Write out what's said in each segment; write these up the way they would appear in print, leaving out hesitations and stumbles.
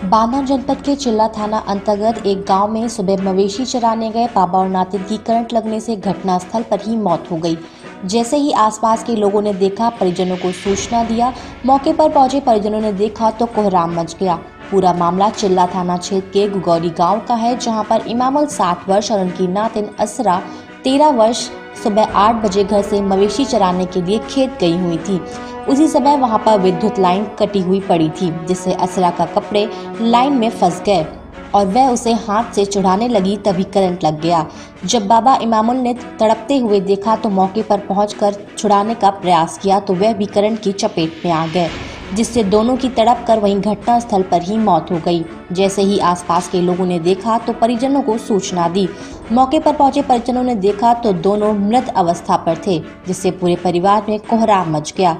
बांदा जनपद के चिल्ला थाना अंतर्गत एक गांव में सुबह मवेशी चराने गए बाबा और नातिन की करंट लगने से घटनास्थल पर ही मौत हो गई। जैसे ही आसपास के लोगों ने देखा, परिजनों को सूचना दिया। मौके पर पहुंचे परिजनों ने देखा तो कोहराम मच गया। पूरा मामला चिल्ला थाना क्षेत्र के गुगौरी गांव का है, जहां पर इमामुल 60 वर्ष और उनकी नातिन असरा 13 वर्ष सुबह 8 बजे घर से मवेशी चराने के लिए खेत गई हुई थी। उसी समय वहां पर विद्युत लाइन कटी हुई पड़ी थी, जिससे असरा का कपड़े लाइन में फंस गए और वह उसे हाथ से छुड़ाने लगी, तभी करंट लग गया। जब बाबा इमामुल ने तड़पते हुए देखा तो मौके पर पहुंचकर छुड़ाने का प्रयास किया तो वह भी करंट की चपेट में आ गए, जिससे दोनों की तड़प कर वहीं घटनास्थल पर ही मौत हो गई। जैसे ही आसपास के लोगों ने देखा तो परिजनों को सूचना दी। मौके पर पहुंचे परिजनों ने देखा तो दोनों मृत अवस्था पर थे, जिससे पूरे परिवार में कोहराम मच गया।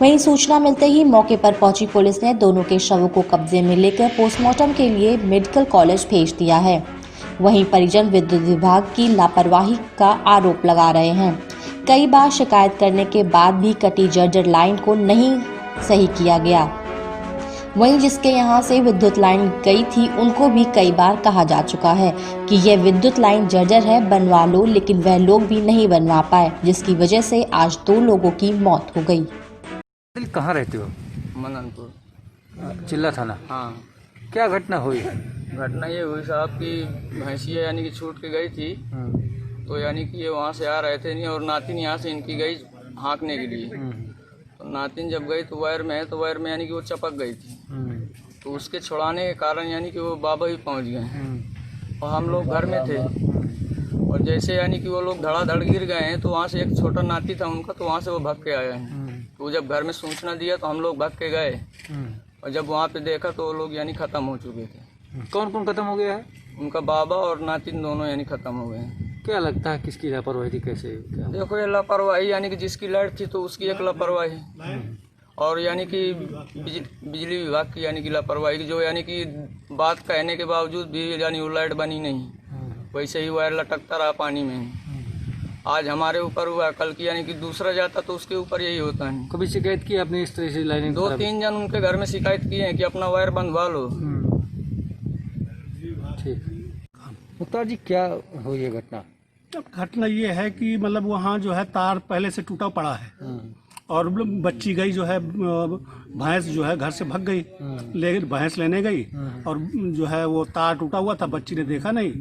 वहीं सूचना मिलते ही मौके पर पहुंची पुलिस ने दोनों के शवों को कब्जे में लेकर पोस्टमार्टम के लिए मेडिकल कॉलेज भेज दिया है। वहीं परिजन विद्युत विभाग की लापरवाही का आरोप लगा रहे हैं। कई बार शिकायत करने के बाद भी कटी जर्जर लाइन को नहीं सही किया गया। वहीं जिसके यहां से विद्युत लाइन गई थी, उनको भी कई बार कहा जा चुका है कि यह विद्युत लाइन जर्जर है, बनवा लो, लेकिन वह लोग भी नहीं बनवा पाए, जिसकी वजह से आज 2 लोगों की मौत हो गई। कहाँ रहते हो? मननपुर चिल्ला थाना। हाँ। क्या घटना हुई? घटना ये हुई साहब कि भैंसिया यानी कि छूट के गई थी, तो यानी कि ये वहाँ से आ रहे थे नहीं, और नातिन यहाँ से इनकी गई हाँकने के लिए। तो नातिन जब गई तो वायर में है, तो वायर में यानी कि वो चपक गई थी। तो उसके छुड़ाने के कारण यानी कि वो बाबा ही पहुँच गए और हम लोग घर में थे। और जैसे यानी कि वो लोग धड़ाधड़ गिर गए हैं, तो वहाँ से एक छोटा नाती था उनका, तो वहाँ से वो भाग के आए हैं। तो जब घर में सूचना दिया तो हम लोग भाग के गए, और जब वहाँ पे देखा तो वो लोग यानी ख़त्म हो चुके थे। कौन कौन खत्म हो गया है? उनका बाबा और नातिन दोनों यानी ख़त्म हो गए हैं। क्या लगता है किसकी लापरवाही थी? कैसे क्या? देखो, ये लापरवाही यानी कि जिसकी लाइट थी तो उसकी एक लापरवाही, और यानी कि बिजली विभाग की यानी कि लापरवाही, जो यानी कि बात कहने के बावजूद भी यानी वो लाइट बनी नहीं, वैसे ही वायर लटकता रहा पानी में। आज हमारे ऊपर हुआ, कल की यानी कि दूसरा जाता तो उसके ऊपर यही होता है। कभी शिकायत की आपने इस तरह से लाइनिंग? 2-3 जन उनके घर में शिकायत किए हैं कि अपना वायर बंधवा लो। ठीक। मुख्तार जी, क्या हुई ये घटना? घटना ये है कि मतलब वहाँ जो है तार पहले से टूटा पड़ा है, और बच्ची गई जो है, भैंस जो है घर से भाग गई, लेकिन भैंस लेने गई और जो है वो तार टूटा हुआ था, बच्ची ने देखा नहीं,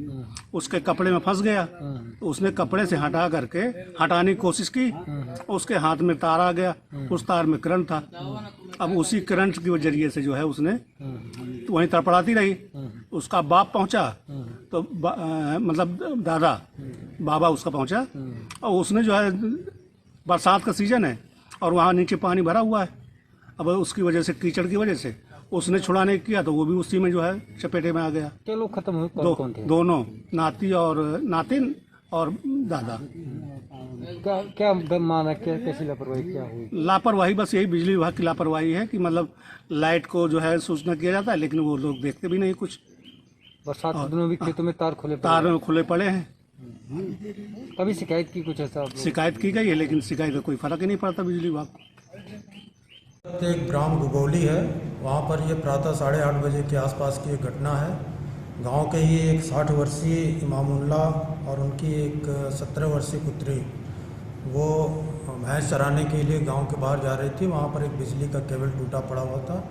उसके कपड़े में फंस गया। तो उसने कपड़े से हटा करके हटाने की कोशिश की, उसके हाथ में तार आ गया, उस तार में करंट था। अब उसी करंट के जरिए से जो है उसने तो वहीं तड़पड़ाती रही। उसका बाप पहुंचा, तो मतलब दादा बाबा उसका पहुंचा, और उसने जो है, बरसात का सीजन है और वहाँ नीचे पानी भरा हुआ है, अब उसकी वजह से, कीचड़ की वजह से उसने छुड़ाने किया तो वो भी उसी में जो है चपेटे में आ गया। क्या लोग खत्म हुए? कौन कौन थे? दोनों, नाती और नातिन और दादा। क्या माना, क्या कैसी लापरवाही क्या हुई? लापरवाही बस यही बिजली विभाग की लापरवाही है कि मतलब लाइट को जो है सूचना किया जाता है, लेकिन वो लोग देखते भी नहीं कुछ। बरसात के दिनों भी खेतों में तार खुले पड़े हैं। कभी शिकायत की कुछ ऐसा? शिकायत की गई है, लेकिन शिकायत का कोई फर्क ही नहीं पड़ता बिजली विभाग को। एक ग्राम गुगौली है, वहाँ पर ये प्रातः 8:30 बजे के आसपास की एक घटना है। गांव के ही एक 60 वर्षीय इमामुल्लाह और उनकी एक 17 वर्षीय पुत्री, वो भैंस चराने के लिए गांव के बाहर जा रही थी। वहाँ पर एक बिजली का केबल टूटा पड़ा हुआ था,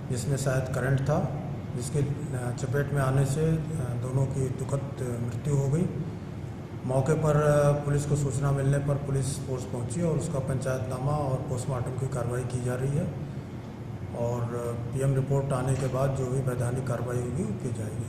जिसमें शायद करंट था, जिसके चपेट में आने से दोनों की दुखद मृत्यु हो गई। मौके पर पुलिस को सूचना मिलने पर पुलिस फोर्स पहुंची और उसका पंचायतनामा और पोस्टमार्टम की कार्रवाई की जा रही है, और पीएम रिपोर्ट आने के बाद जो भी वैधानिक कार्रवाई होगी वो की जाएगी।